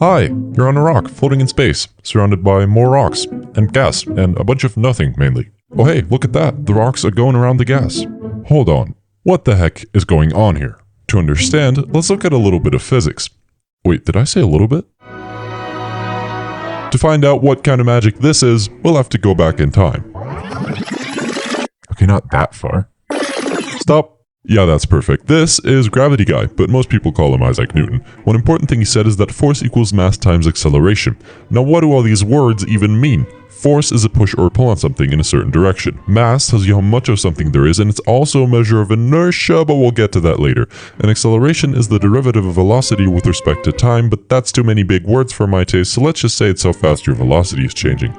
Hi, you're on a rock, floating in space, surrounded by more rocks, and gas, and a bunch of nothing, mainly. Oh hey, look at that, the rocks are going around the gas. Hold on, what the heck is going on here? To understand, let's look at a little bit of physics. Wait, did I say a little bit? To find out what kind of magic this is, we'll have to go back in time. Okay, not that far. Stop. Yeah, that's perfect. This is Gravity Guy, but most people call him Isaac Newton. One important thing he said is that force equals mass times acceleration. Now, what do all these words even mean? Force is a push or pull on something in a certain direction. Mass tells you how much of something there is, and it's also a measure of inertia, but we'll get to that later. And acceleration is the derivative of velocity with respect to time, but that's too many big words for my taste, so let's just say it's how fast your velocity is changing.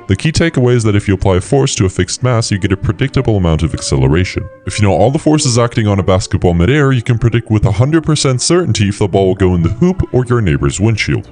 The key takeaway is that if you apply force to a fixed mass, you get a predictable amount of acceleration. If you know all the forces acting on a basketball midair, you can predict with 100% certainty if the ball will go in the hoop or your neighbor's windshield.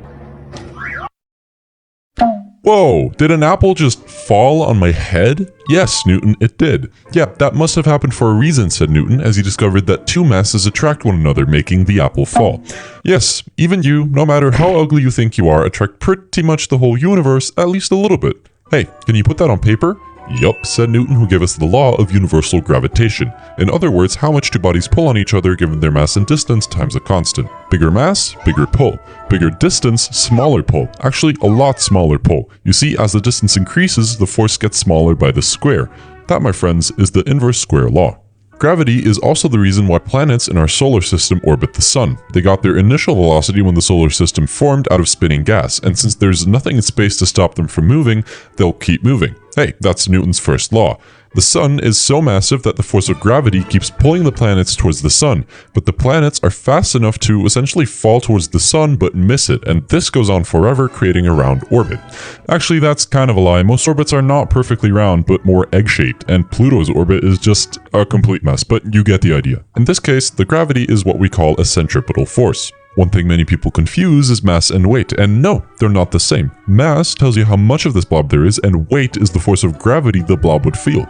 Whoa, did an apple just fall on my head? Yes, Newton, it did. Yeah, that must have happened for a reason, said Newton, as he discovered that two masses attract one another, making the apple fall. Yes, even you, no matter how ugly you think you are, attract pretty much the whole universe, at least a little bit. Hey, can you put that on paper? Yup, said Newton, who gave us the law of universal gravitation. In other words, how much do bodies pull on each other given their mass and distance times a constant. Bigger mass, bigger pull. Bigger distance, smaller pull. Actually, a lot smaller pull. You see, as the distance increases, the force gets smaller by the square. That, my friends, is the inverse square law. Gravity is also the reason why planets in our solar system orbit the sun. They got their initial velocity when the solar system formed out of spinning gas, and since there's nothing in space to stop them from moving, they'll keep moving. Hey, that's Newton's first law. The sun is so massive that the force of gravity keeps pulling the planets towards the sun, but the planets are fast enough to essentially fall towards the sun but miss it, and this goes on forever, creating a round orbit. Actually, that's kind of a lie. Most orbits are not perfectly round, but more egg-shaped, and Pluto's orbit is just a complete mess, but you get the idea. In this case, the gravity is what we call a centripetal force. One thing many people confuse is mass and weight, and no, they're not the same. Mass tells you how much of this blob there is, and weight is the force of gravity the blob would feel.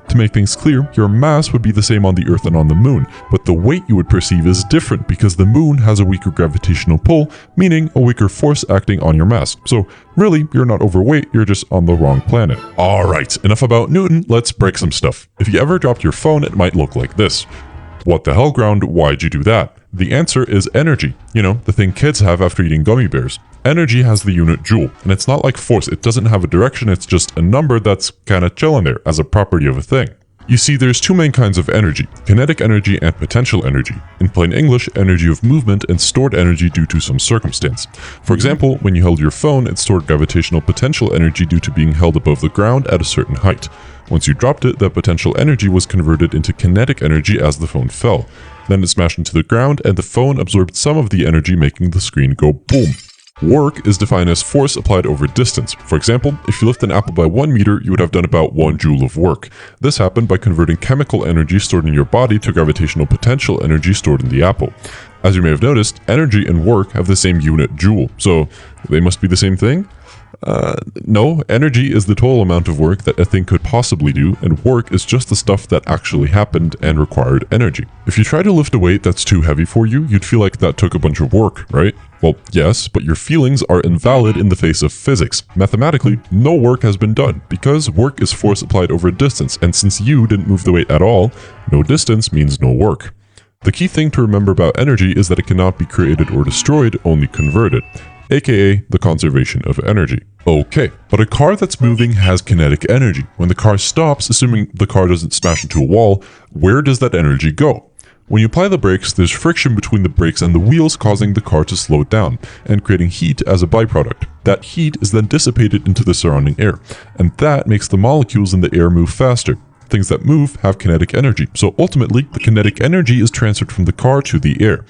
To make things clear, your mass would be the same on the Earth and on the Moon, but the weight you would perceive is different because the Moon has a weaker gravitational pull, meaning a weaker force acting on your mass. So really, you're not overweight, you're just on the wrong planet. Alright, enough about Newton, let's break some stuff. If you ever dropped your phone, it might look like this. What the hell, ground? Why'd you do that? The answer is energy. You know, the thing kids have after eating gummy bears. Energy has the unit joule, and it's not like force. It doesn't have a direction, it's just a number that's kinda chilling there as a property of a thing. You see, there's two main kinds of energy, kinetic energy and potential energy. In plain English, energy of movement and stored energy due to some circumstance. For example, when you held your phone, it stored gravitational potential energy due to being held above the ground at a certain height. Once you dropped it, that potential energy was converted into kinetic energy as the phone fell. Then it smashed into the ground, and the phone absorbed some of the energy, making the screen go boom. Work is defined as force applied over distance. For example, if you lift an apple by 1 meter, you would have done about 1 joule of work. This happened by converting chemical energy stored in your body to gravitational potential energy stored in the apple. As you may have noticed, energy and work have the same unit joule, so they must be the same thing? No, energy is the total amount of work that a thing could possibly do, and work is just the stuff that actually happened and required energy. If you try to lift a weight that's too heavy for you, you'd feel like that took a bunch of work, right? Well, yes, but your feelings are invalid in the face of physics. Mathematically, no work has been done, because work is force applied over distance, and since you didn't move the weight at all, no distance means no work. The key thing to remember about energy is that it cannot be created or destroyed, only converted. AKA the conservation of energy. Okay, but a car that's moving has kinetic energy. When the car stops, assuming the car doesn't smash into a wall, where does that energy go? When you apply the brakes, there's friction between the brakes and the wheels, causing the car to slow down and creating heat as a byproduct. That heat is then dissipated into the surrounding air, and that makes the molecules in the air move faster. Things that move have kinetic energy, so ultimately, the kinetic energy is transferred from the car to the air.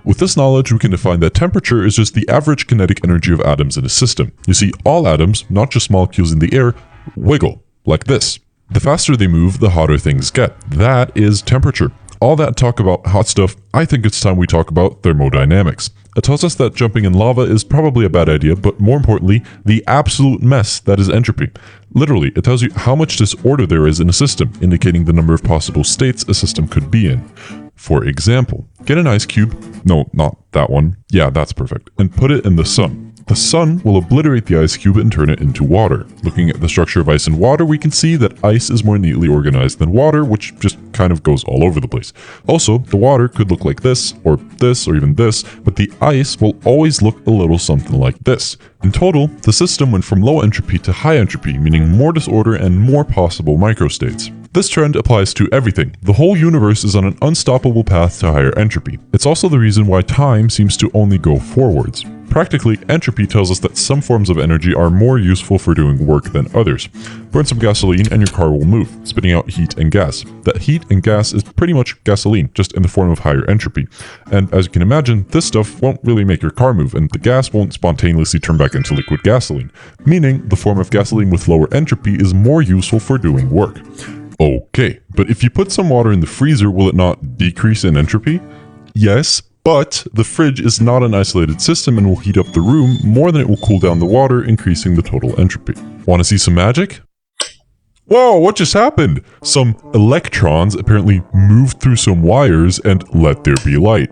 With this knowledge, we can define that temperature is just the average kinetic energy of atoms in a system. You see, all atoms, not just molecules in the air, wiggle, like this. The faster they move, the hotter things get. That is temperature. All that talk about hot stuff, I think it's time we talk about thermodynamics. It tells us that jumping in lava is probably a bad idea, but more importantly, the absolute mess that is entropy. Literally, it tells you how much disorder there is in a system, indicating the number of possible states a system could be in. For example, get an ice cube, no, not that one, yeah, that's perfect, and put it in the sun. The sun will obliterate the ice cube and turn it into water. Looking at the structure of ice and water, we can see that ice is more neatly organized than water, which just kind of goes all over the place. Also, the water could look like this, or even this, but the ice will always look a little something like this. In total, the system went from low entropy to high entropy, meaning more disorder and more possible microstates. This trend applies to everything. The whole universe is on an unstoppable path to higher entropy. It's also the reason why time seems to only go forwards. Practically, entropy tells us that some forms of energy are more useful for doing work than others. Burn some gasoline and your car will move, spitting out heat and gas. That heat and gas is pretty much gasoline, just in the form of higher entropy. And as you can imagine, this stuff won't really make your car move, and the gas won't spontaneously turn back into liquid gasoline, meaning the form of gasoline with lower entropy is more useful for doing work. Okay, but if you put some water in the freezer, will it not decrease in entropy? Yes, but the fridge is not an isolated system and will heat up the room more than it will cool down the water, increasing the total entropy. Want to see some magic? Whoa, what just happened? Some electrons apparently moved through some wires and let there be light.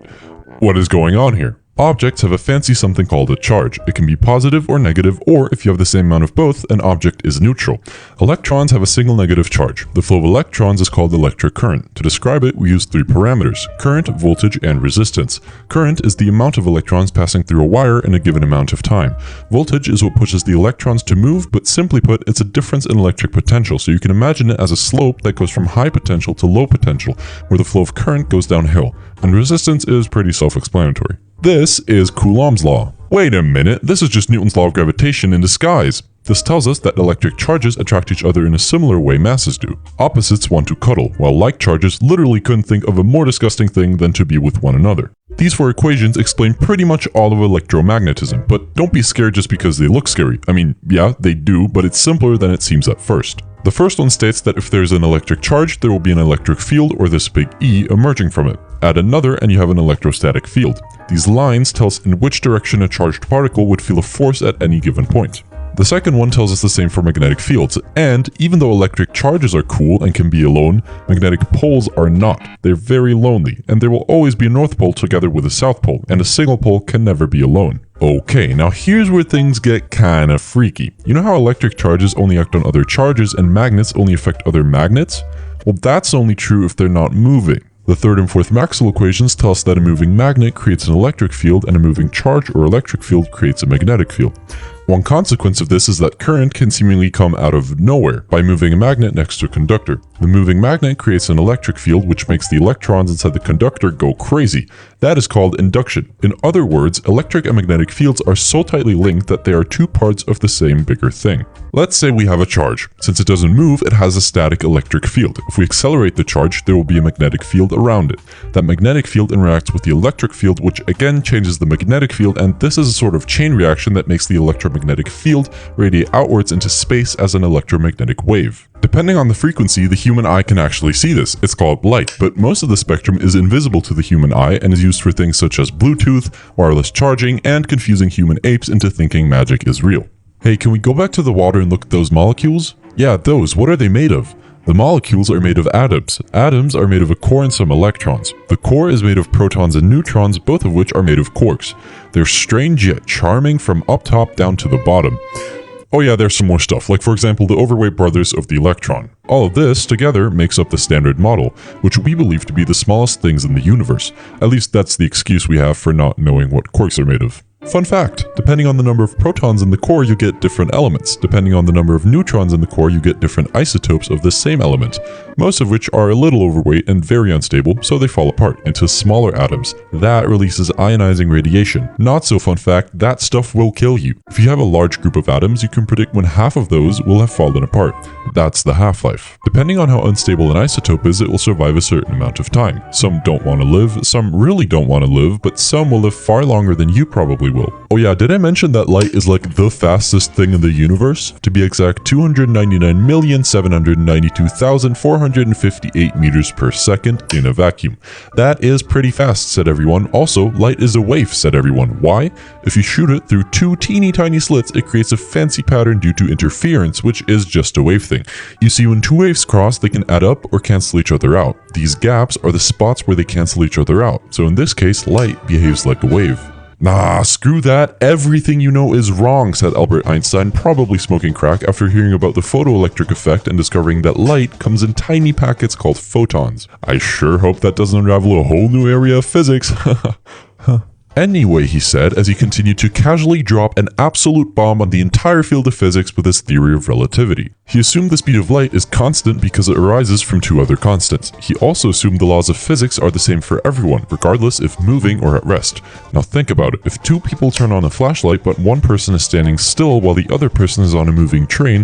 What is going on here? Objects have a fancy something called a charge. It can be positive or negative, or if you have the same amount of both, an object is neutral. Electrons have a single negative charge. The flow of electrons is called electric current. To describe it, we use three parameters: current, voltage, and resistance. Current is the amount of electrons passing through a wire in a given amount of time. Voltage is what pushes the electrons to move, but simply put, it's a difference in electric potential, so you can imagine it as a slope that goes from high potential to low potential, where the flow of current goes downhill. And resistance is pretty self-explanatory. This is Coulomb's law. Wait a minute, this is just Newton's law of gravitation in disguise. This tells us that electric charges attract each other in a similar way masses do. Opposites want to cuddle, while like charges literally couldn't think of a more disgusting thing than to be with one another. These four equations explain pretty much all of electromagnetism, but don't be scared just because they look scary. I mean, yeah, they do, but it's simpler than it seems at first. The first one states that if there's an electric charge, there will be an electric field, or this big E, emerging from it. Add another and you have an electrostatic field. These lines tell us in which direction a charged particle would feel a force at any given point. The second one tells us the same for magnetic fields, and even though electric charges are cool and can be alone, magnetic poles are not. They're very lonely, and there will always be a north pole together with a south pole, and a single pole can never be alone. Okay, now here's where things get kinda freaky. You know how electric charges only act on other charges and magnets only affect other magnets? Well, that's only true if they're not moving. The third and fourth Maxwell equations tell us that a moving magnet creates an electric field and a moving charge or electric field creates a magnetic field. One consequence of this is that current can seemingly come out of nowhere by moving a magnet next to a conductor. The moving magnet creates an electric field which makes the electrons inside the conductor go crazy. That is called induction. In other words, electric and magnetic fields are so tightly linked that they are two parts of the same bigger thing. Let's say we have a charge. Since it doesn't move, it has a static electric field. If we accelerate the charge, there will be a magnetic field around it. That magnetic field interacts with the electric field, which again changes the magnetic field, and this is a sort of chain reaction that makes the electromagnetic field radiate outwards into space as an electromagnetic wave. Depending on the frequency, the human eye can actually see this. It's called light, but most of the spectrum is invisible to the human eye and is used for things such as Bluetooth, wireless charging, and confusing human apes into thinking magic is real. Hey, can we go back to the water and look at those molecules? Yeah, those. What are they made of? The molecules are made of atoms. Atoms are made of a core and some electrons. The core is made of protons and neutrons, both of which are made of quarks. They're strange yet charming from up top down to the bottom. Oh yeah, there's some more stuff, like for example the overweight brothers of the electron. All of this together makes up the Standard Model, which we believe to be the smallest things in the universe. At least that's the excuse we have for not knowing what quarks are made of. Fun fact, depending on the number of protons in the core, you get different elements. Depending on the number of neutrons in the core, you get different isotopes of the same element, most of which are a little overweight and very unstable, so they fall apart into smaller atoms. That releases ionizing radiation. Not so fun fact, that stuff will kill you. If you have a large group of atoms, you can predict when half of those will have fallen apart. That's the half-life. Depending on how unstable an isotope is, it will survive a certain amount of time. Some don't want to live, some really don't want to live, but some will live far longer than you probably will. Oh yeah, did I mention that light is like the fastest thing in the universe? To be exact, 299,792,458 meters per second in a vacuum. That is pretty fast, said everyone. Also, light is a wave, said everyone. Why? If you shoot it through two teeny tiny slits, it creates a fancy pattern due to interference, which is just a wave thing. You see, when two waves cross, they can add up or cancel each other out. These gaps are the spots where they cancel each other out. So in this case, light behaves like a wave. Nah, screw that. Everything you know is wrong, said Albert Einstein, probably smoking crack after hearing about the photoelectric effect and discovering that light comes in tiny packets called photons. I sure hope that doesn't unravel a whole new area of physics. Anyway, he said, as he continued to casually drop an absolute bomb on the entire field of physics with his theory of relativity. He assumed the speed of light is constant because it arises from two other constants. He also assumed the laws of physics are the same for everyone, regardless if moving or at rest. Now think about it. If two people turn on a flashlight but one person is standing still while the other person is on a moving train,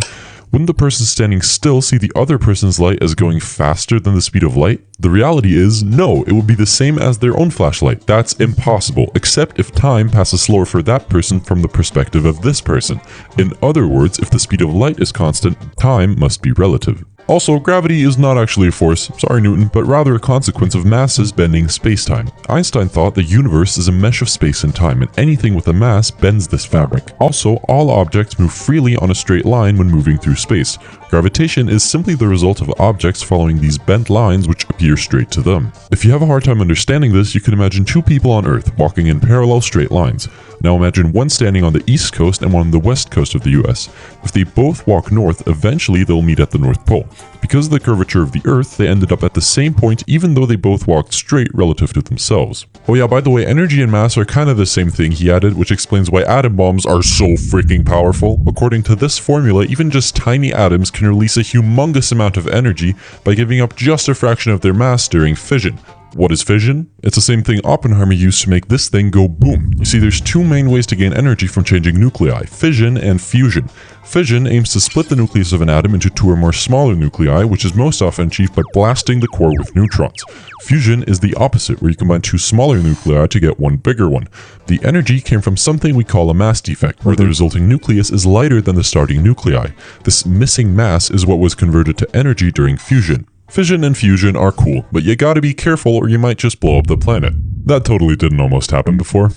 wouldn't the person standing still see the other person's light as going faster than the speed of light? The reality is, no, it would be the same as their own flashlight. That's impossible, except if time passes slower for that person from the perspective of this person. In other words, if the speed of light is constant, time must be relative. Also, gravity is not actually a force, sorry Newton, but rather a consequence of masses bending space-time. Einstein thought the universe is a mesh of space and time, and anything with a mass bends this fabric. Also, all objects move freely on a straight line when moving through space. Gravitation is simply the result of objects following these bent lines which appear straight to them. If you have a hard time understanding this, you can imagine two people on Earth walking in parallel straight lines. Now imagine one standing on the east coast and one on the west coast of the US. If they both walk north, eventually they'll meet at the North Pole. Because of the curvature of the Earth, they ended up at the same point even though they both walked straight relative to themselves. Oh yeah, by the way, energy and mass are kind of the same thing, he added, which explains why atom bombs are so freaking powerful. According to this formula, even just tiny atoms can release a humongous amount of energy by giving up just a fraction of their mass during fission. What is fission? It's the same thing Oppenheimer used to make this thing go boom. You see, there's two main ways to gain energy from changing nuclei, fission and fusion. Fission aims to split the nucleus of an atom into two or more smaller nuclei, which is most often achieved by blasting the core with neutrons. Fusion is the opposite, where you combine two smaller nuclei to get one bigger one. The energy came from something we call a mass defect, where the resulting nucleus is lighter than the starting nuclei. This missing mass is what was converted to energy during fusion. Fission and fusion are cool, but you gotta be careful or you might just blow up the planet. That totally didn't almost happen before.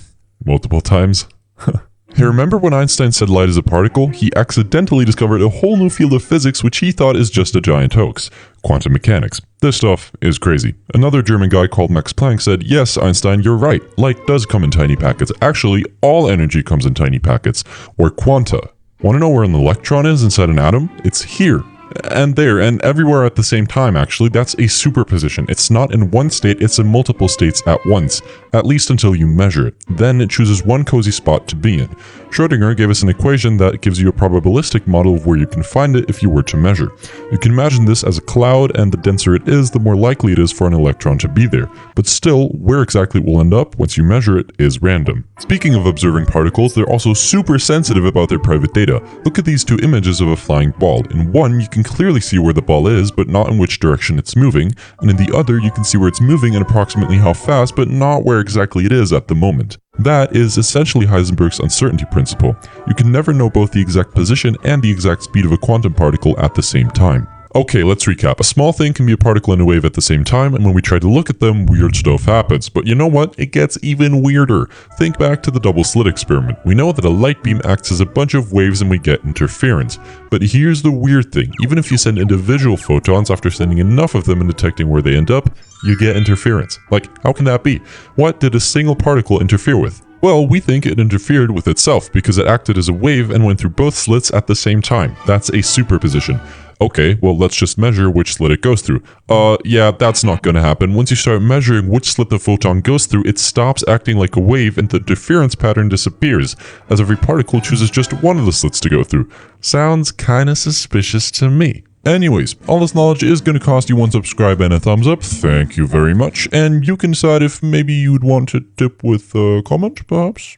Multiple times. Hey, remember when Einstein said light is a particle? He accidentally discovered a whole new field of physics which he thought is just a giant hoax. Quantum mechanics. This stuff is crazy. Another German guy called Max Planck said, yes, Einstein, you're right. Light does come in tiny packets. Actually, all energy comes in tiny packets, or quanta. Want to know where an electron is inside an atom? It's here. And there, and everywhere at the same time actually. That's a superposition. It's not in one state, it's in multiple states at once, at least until you measure it. Then it chooses one cozy spot to be in. Schrödinger gave us an equation that gives you a probabilistic model of where you can find it if you were to measure. You can imagine this as a cloud, and the denser it is, the more likely it is for an electron to be there. But still, where exactly it will end up once you measure it is random. Speaking of observing particles, they're also super sensitive about their private data. Look at these two images of a flying ball. In one, you can clearly see where the ball is, but not in which direction it's moving, and in the other, you can see where it's moving and approximately how fast, but not where exactly it is at the moment. That is essentially Heisenberg's uncertainty principle. You can never know both the exact position and the exact speed of a quantum particle at the same time. Okay, let's recap. A small thing can be a particle and a wave at the same time, and when we try to look at them, weird stuff happens. But you know what? It gets even weirder. Think back to the double slit experiment. We know that a light beam acts as a bunch of waves and we get interference. But here's the weird thing. Even if you send individual photons after sending enough of them and detecting where they end up, you get interference. Like, how can that be? What did a single particle interfere with? Well, we think it interfered with itself because it acted as a wave and went through both slits at the same time. That's a superposition. Okay, well, let's just measure which slit it goes through. Yeah, that's not gonna happen. Once you start measuring which slit the photon goes through, it stops acting like a wave and the interference pattern disappears, as every particle chooses just one of the slits to go through. Sounds kinda suspicious to me. Anyways, all this knowledge is going to cost you one subscribe and a thumbs up. Thank you very much. And you can decide if maybe you'd want to tip with a comment, perhaps?